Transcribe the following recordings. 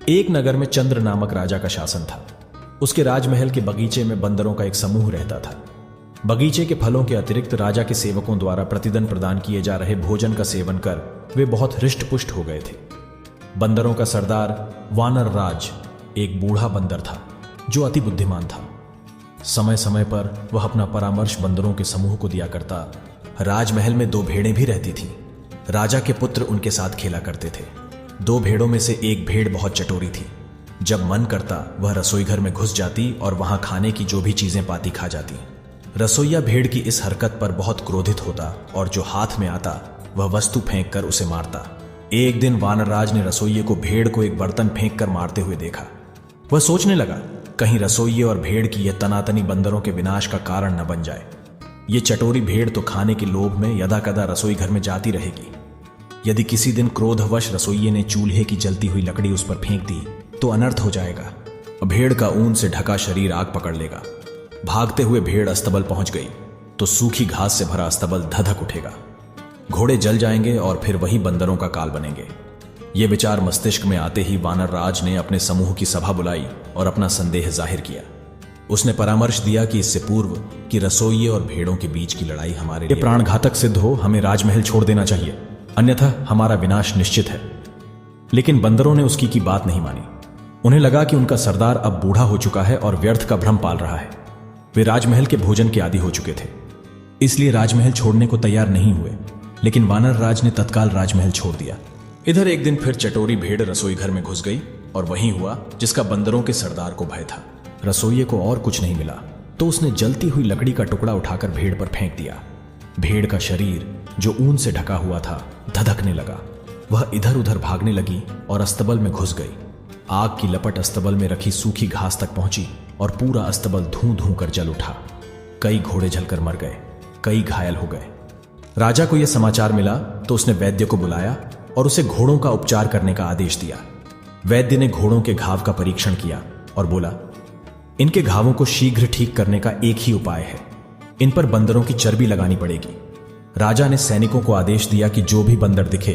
एक नगर में चंद्र नामक राजा का शासन था। उसके राजमहल के बगीचे में बंदरों का एक समूह रहता था। बगीचे के फलों के अतिरिक्त राजा के सेवकों द्वारा प्रतिदिन प्रदान किए जा रहे भोजन का सेवन कर वे बहुत हृष्ट-पुष्ट हो गए थे। बंदरों का सरदार वानर राज एक बूढ़ा बंदर था जो अति बुद्धिमान था। समय समय पर वह अपना परामर्श बंदरों के समूह को दिया करता। राजमहल में 2 भेड़ें भी रहती थीं। राजा के पुत्र उनके साथ खेला करते थे। 2 भेड़ों में से एक भेड़ बहुत चटोरी थी। जब मन करता वह रसोई घर में घुस जाती और वहां खाने की जो भी चीजें पाती खा जाती। रसोइया भेड़ की इस हरकत पर बहुत क्रोधित होता और जो हाथ में आता वह वस्तु फेंक कर उसे मारता। एक दिन वानरराज ने रसोइये को भेड़ को एक बर्तन फेंक कर मारते हुए देखा। वह सोचने लगा, कहीं रसोइये और भेड़ की यह तनातनी बंदरों के विनाश का कारण न बन जाए। ये चटोरी भेड़ तो खाने के लोभ में यदाकदा रसोई घर में जाती रहेगी। यदि किसी दिन क्रोधवश रसोइये ने चूल्हे की जलती हुई लकड़ी उस पर फेंक दी तो अनर्थ हो जाएगा। भेड़ का ऊन से ढका शरीर आग पकड़ लेगा। भागते हुए भेड़ अस्तबल पहुंच गई तो सूखी घास से भरा अस्तबल धधक उठेगा। घोड़े जल जाएंगे और फिर वही बंदरों का काल बनेंगे। ये विचार मस्तिष्क में आते ही वानरराज ने अपने समूह की सभा बुलाई और अपना संदेह जाहिर किया। उसने परामर्श दिया कि इससे पूर्व कि रसोइये और भेड़ों के बीच की लड़ाई हमारे लिए प्राणघातक सिद्ध हो, हमें राजमहल छोड़ देना चाहिए, अन्यथा हमारा विनाश निश्चित है। लेकिन बंदरों ने उसकी की बात नहीं मानी। उन्हें लगा कि उनका सरदार अब बूढ़ा हो चुका है और व्यर्थ का भ्रम पाल रहा है। वे राजमहल के भोजन के आदी हो चुके थे, इसलिए राजमहल छोड़ने को तैयार नहीं हुए। लेकिन वानरराज ने तत्काल राजमहल छोड़ दिया। इधर एक दिन फिर चटोरी भेड़ रसोई घर में घुस गई और वही हुआ जिसका बंदरों के सरदार को भय था। रसोइये को और कुछ नहीं मिला तो उसने जलती हुई लकड़ी का टुकड़ा उठाकर भेड़ पर फेंक दिया। भेड़ का शरीर जो ऊन से ढका हुआ था धधकने लगा। वह इधर उधर भागने लगी और अस्तबल में घुस गई। आग की लपट अस्तबल में रखी सूखी घास तक पहुंची और पूरा अस्तबल धूं धूं कर जल उठा। कई घोड़े जलकर मर गए, कई घायल हो गए। राजा को यह समाचार मिला तो उसने वैद्य को बुलाया और उसे घोड़ों का उपचार करने का आदेश दिया। वैद्य ने घोड़ों के घाव का परीक्षण किया और बोला, इनके घावों को शीघ्र ठीक करने का एक ही उपाय है, इन पर बंदरों की चर्बी लगानी पड़ेगी। राजा ने सैनिकों को आदेश दिया कि जो भी बंदर दिखे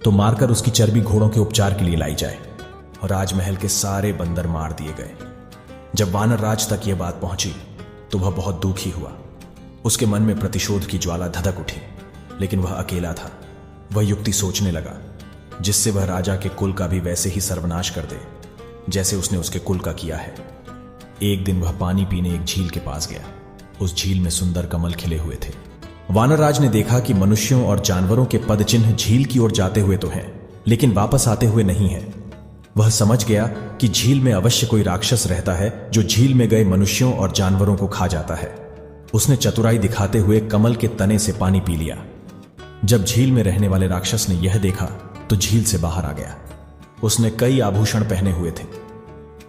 तो मारकर उसकी चर्बी घोड़ों के उपचार के लिए लाई जाए। और राजमहल के सारे बंदर मार दिए गए। जब वानरराज तक यह बात पहुंची तो वह बहुत दुखी हुआ। उसके मन में प्रतिशोध की ज्वाला धधक उठी, लेकिन वह अकेला था। वह युक्ति सोचने लगा जिससे वह राजा के कुल का भी वैसे ही सर्वनाश कर दे जैसे उसने उसके कुल का किया है। एक दिन वह पानी पीने एक झील के पास गया। उस झील में सुंदर कमल खिले हुए थे। वानरराज ने देखा कि मनुष्यों और जानवरों के पद चिन्ह झील की ओर जाते हुए तो हैं, लेकिन वापस आते हुए नहीं है। वह समझ गया कि झील में अवश्य कोई राक्षस रहता है जो झील में गए मनुष्यों और जानवरों को खा जाता है। उसने चतुराई दिखाते हुए कमल के तने से पानी पी लिया। जब झील में रहने वाले राक्षस ने यह देखा तो झील से बाहर आ गया। उसने कई आभूषण पहने हुए थे।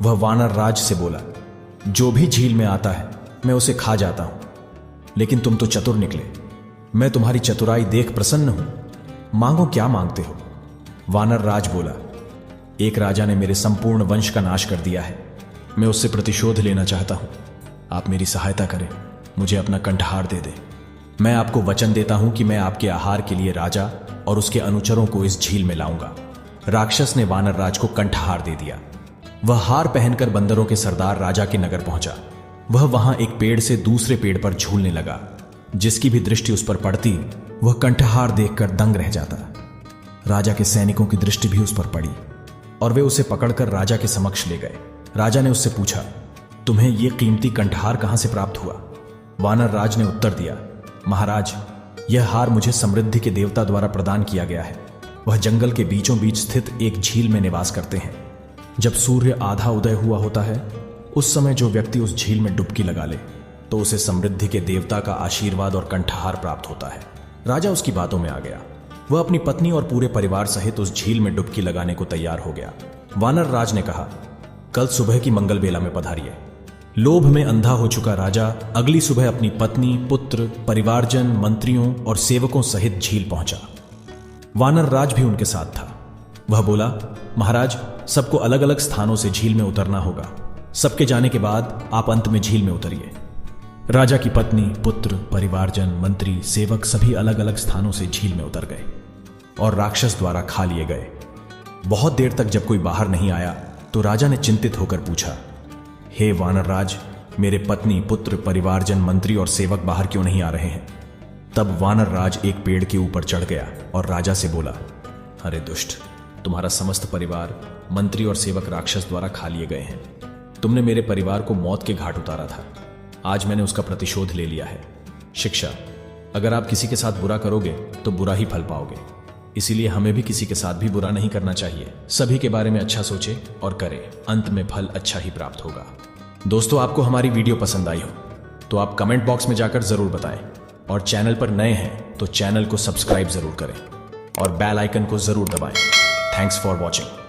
वह वानरराज से बोला, जो भी झील में आता है मैं उसे खा जाता हूं, लेकिन तुम तो चतुर निकले। मैं तुम्हारी चतुराई देख प्रसन्न हूं, मांगो क्या मांगते हो। वानरराज बोला, एक राजा ने मेरे संपूर्ण वंश का नाश कर दिया है। मैं उससे प्रतिशोध लेना चाहता हूं। आप मेरी सहायता करें, मुझे अपना कंठहार दे दे। मैं आपको वचन देता हूं कि मैं आपके आहार के लिए राजा और उसके अनुचरों को इस झील में लाऊंगा। राक्षस ने वानरराज को कंठहार दे दिया। वह हार पहनकर बंदरों के सरदार राजा के नगर पहुंचा। वह वहां एक पेड़ से दूसरे पेड़ पर झूलने लगा। जिसकी भी दृष्टि उस पर पड़ती वह कंठहार देखकर दंग रह जाता। राजा के सैनिकों की दृष्टि भी उस पर पड़ी और वे उसे पकड़कर राजा के समक्ष ले गए। राजा ने उससे पूछा, तुम्हें यह कीमती कंठहार कहां से प्राप्त हुआ। वानरराज ने उत्तर दिया, महाराज, यह हार मुझे समृद्धि के देवता द्वारा प्रदान किया गया है। वह जंगल के बीचों बीच स्थित एक झील में निवास करते हैं। जब सूर्य आधा उदय हुआ होता है उस समय जो व्यक्ति उस झील में डुबकी लगा ले तो उसे समृद्धि के देवता का आशीर्वाद और कंठहार प्राप्त होता है। राजा उसकी बातों में आ गया। वह अपनी पत्नी और पूरे परिवार सहित उस झील में डुबकी लगाने को तैयार हो गया। वानरराज ने कहा, कल सुबह की मंगल बेला में पधारिए। लोभ में अंधा हो चुका राजा अगली सुबह अपनी पत्नी, पुत्र, परिवारजन, मंत्रियों और सेवकों सहित झील पहुंचा। वानरराज भी उनके साथ था। वह बोला, महाराज, सबको अलग अलग स्थानों से झील में उतरना होगा। सबके जाने के बाद आप अंत में झील में उतरिए। राजा की पत्नी, पुत्र, परिवारजन, मंत्री, सेवक सभी अलग अलग स्थानों से झील में उतर गए और राक्षस द्वारा खा लिए गए। बहुत देर तक जब कोई बाहर नहीं आया तो राजा ने चिंतित होकर पूछा, हे वानरराज, मेरे पत्नी, पुत्र, परिवारजन, मंत्री और सेवक बाहर क्यों नहीं आ रहे हैं? तब वानरराज एक पेड़ के ऊपर चढ़ गया और राजा से बोला, अरे दुष्ट, तुम्हारा समस्त परिवार, मंत्री और सेवक राक्षस द्वारा खा लिए गए हैं। तुमने मेरे परिवार को मौत के घाट उतारा था। आज मैंने उसका प्रतिशोध ले लिया है। शिक्षा, अगर आप किसी के साथ बुरा करोगे तो बुरा ही फल पाओगे। इसीलिए हमें भी किसी के साथ भी बुरा नहीं करना चाहिए। सभी के बारे में अच्छा सोचें और करें, अंत में फल अच्छा ही प्राप्त होगा। दोस्तों, आपको हमारी वीडियो पसंद आई हो तो आप कमेंट बॉक्स में जाकर जरूर बताएं, और चैनल पर नए हैं तो चैनल को सब्सक्राइब जरूर करें और बेल आइकन को जरूर दबाएं। Thanks for watching.